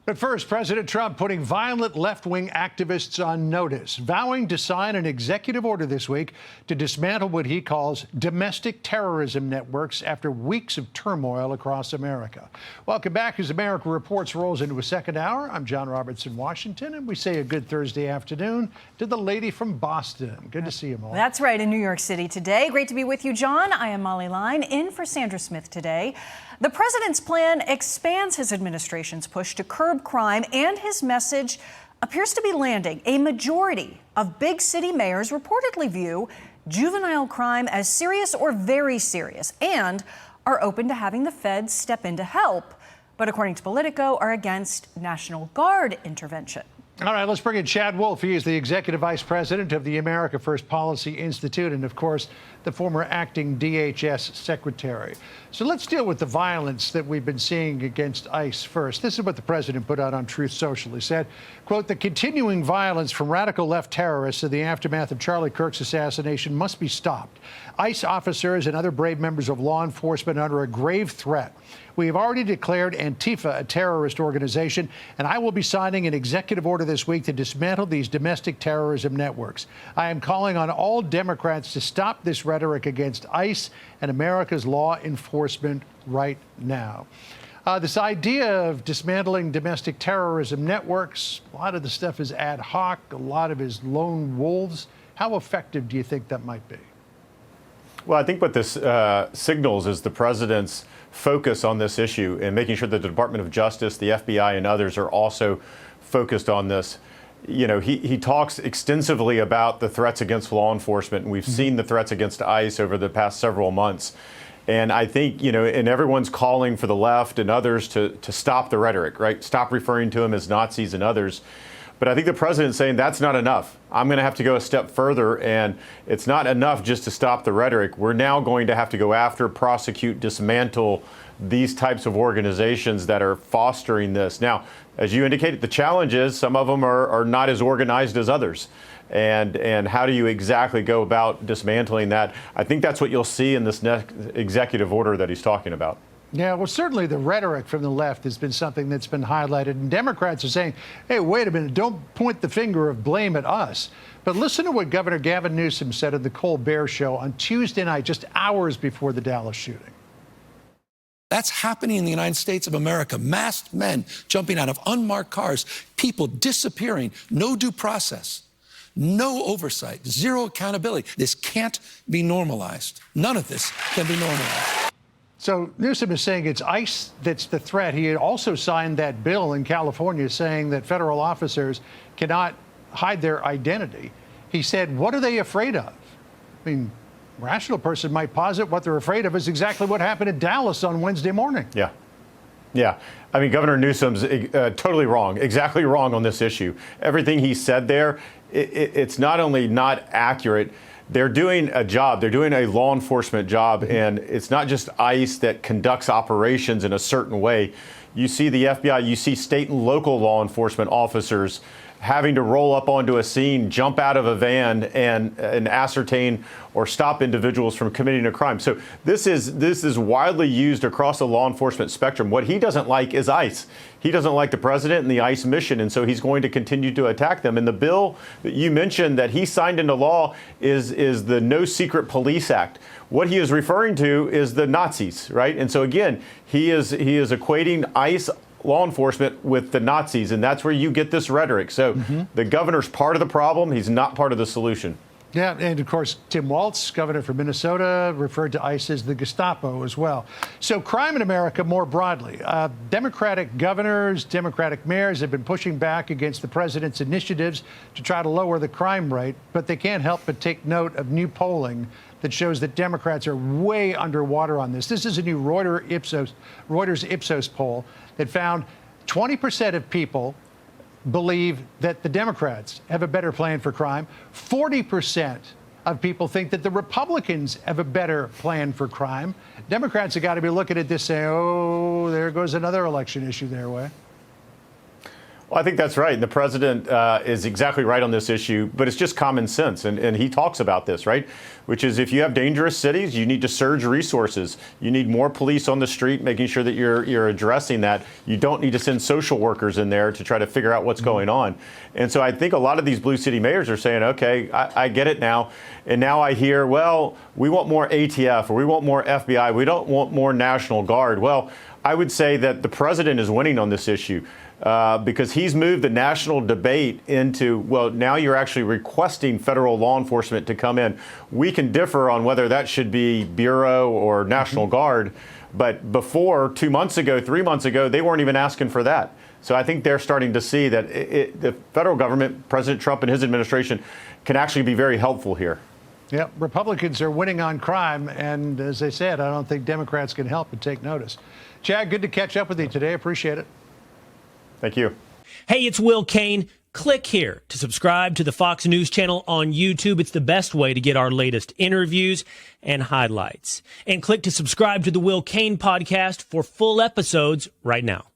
But first, President Trump putting violent left-wing activists on notice, vowing to sign an executive order this week to dismantle what he calls domestic terrorism networks after weeks of turmoil across America. Welcome back as America Reports rolls into a second hour. I'm John Roberts in Washington, and we say a good Thursday afternoon to the lady from Boston. Good to see you, Molly. That's right, in New York City today. Great to be with you, John. I am Molly Line, in for Sandra Smith today. The president's plan expands his administration's push to curb crime, and his message appears to be landing. A majority of big city mayors reportedly view juvenile crime as serious or very serious and are open to having the feds step in to help, but according to Politico, are against National Guard intervention. All right, let's bring in Chad Wolf. He is the executive vice president of the America First Policy Institute and, of course, the former acting DHS secretary. So let's deal with the violence that we've been seeing against ICE first. This is what the president put out on Truth Social. He said, quote, "The continuing violence from radical left terrorists in the aftermath of Charlie Kirk's assassination must be stopped. ICE officers and other brave members of law enforcement are under a grave threat. We have already declared Antifa a terrorist organization, and I will be signing an executive order this week to dismantle these domestic terrorism networks. I am calling on all Democrats to stop this rhetoric against ICE and America's law enforcement right now." This idea of dismantling domestic terrorism networks, a lot of the stuff is ad hoc, a lot of it is lone wolves. How effective do you think that might be? Well, I think what this signals is the president's focus on this issue and making sure that the Department of Justice, the FBI, and others are also focused on this. You know, he talks extensively about the threats against law enforcement, and we've seen the threats against ICE over the past several months. And I think, you know, and everyone's calling for the left and others to stop the rhetoric, right? Stop referring to them as Nazis and others. But I think the president's saying that's not enough. I'm going to have to go a step further, and it's not enough just to stop the rhetoric. We're now going to have to go after, prosecute, dismantle these types of organizations that are fostering this. Now, as you indicated, the challenge is some of them are not as organized as others. And how do you exactly go about dismantling that? I think that's what you'll see in this next executive order that he's talking about. Yeah, well, certainly the rhetoric from the left has been something that's been highlighted. And Democrats are saying, hey, wait a minute, don't point the finger of blame at us. But listen to what Governor Gavin Newsom said at the Colbert Show on Tuesday night, just hours before the Dallas shooting. That's happening in the United States of America. Masked men jumping out of unmarked cars, people disappearing, no due process, no oversight, zero accountability. This can't be normalized. None of this can be normalized. So Newsom is saying it's ICE that's the threat. He had also signed that bill in California saying that federal officers cannot hide their identity. He said, what are they afraid of? I mean, a rational person might posit what they're afraid of is exactly what happened in Dallas on Wednesday morning. Yeah. Yeah. I mean, Governor Newsom's totally wrong, exactly wrong on this issue. Everything he said there, it's not only not accurate, they're doing a job. They're doing a law enforcement job, and it's not just ICE that conducts operations in a certain way. You see the FBI, you see state and local law enforcement officers having to roll up onto a scene, jump out of a van, and ascertain or stop individuals from committing a crime. So this is widely used across the law enforcement spectrum. What he doesn't like is ICE. He doesn't like the president and the ICE mission, and so he's going to continue to attack them. And the bill that you mentioned that he signed into law is the No Secret Police Act. What he is referring to is the Nazis, right? And so again, he is equating ICE law enforcement with the Nazis, and that's where you get this rhetoric. So the governor's part of the problem. He's not part of the solution. Yeah, and of course, Tim Walz, governor from Minnesota, referred to ICE as the Gestapo as well. So crime in America more broadly. Democratic governors, Democratic mayors have been pushing back against the president's initiatives to try to lower the crime rate, but they can't help but take note of new polling that shows that Democrats are way underwater on this. This is a new Reuters Ipsos poll that found 20% of people believe that the Democrats have a better plan for crime. 40% of people think that the Republicans have a better plan for crime. Democrats have got to be looking at this saying, oh, there goes another election issue their way. Well, I think that's right. And the president is exactly right on this issue, but it's just common sense. And he talks about this, right? Which is if you have dangerous cities, you need to surge resources. You need more police on the street, making sure that you're addressing that. You don't need to send social workers in there to try to figure out what's going on. And so I think a lot of these blue city mayors are saying, okay, I get it now. And now I hear, well, we want more ATF or we want more FBI. We don't want more National Guard. Well, I would say that the president is winning on this issue. Because he's moved the national debate into, well, now you're actually requesting federal law enforcement to come in. We can differ on whether that should be Bureau or National Guard, but before, 2 months ago, 3 months ago, they weren't even asking for that. So I think they're starting to see that the federal government, President Trump and his administration, can actually be very helpful here. Yeah, Republicans are winning on crime, and as I said, I don't think Democrats can help but take notice. Chad, good to catch up with you today. Appreciate it. Thank you. Hey, it's Will Kane. Click here to subscribe to the Fox News channel on YouTube. It's the best way to get our latest interviews and highlights. And click to subscribe to the Will Kane podcast for full episodes right now.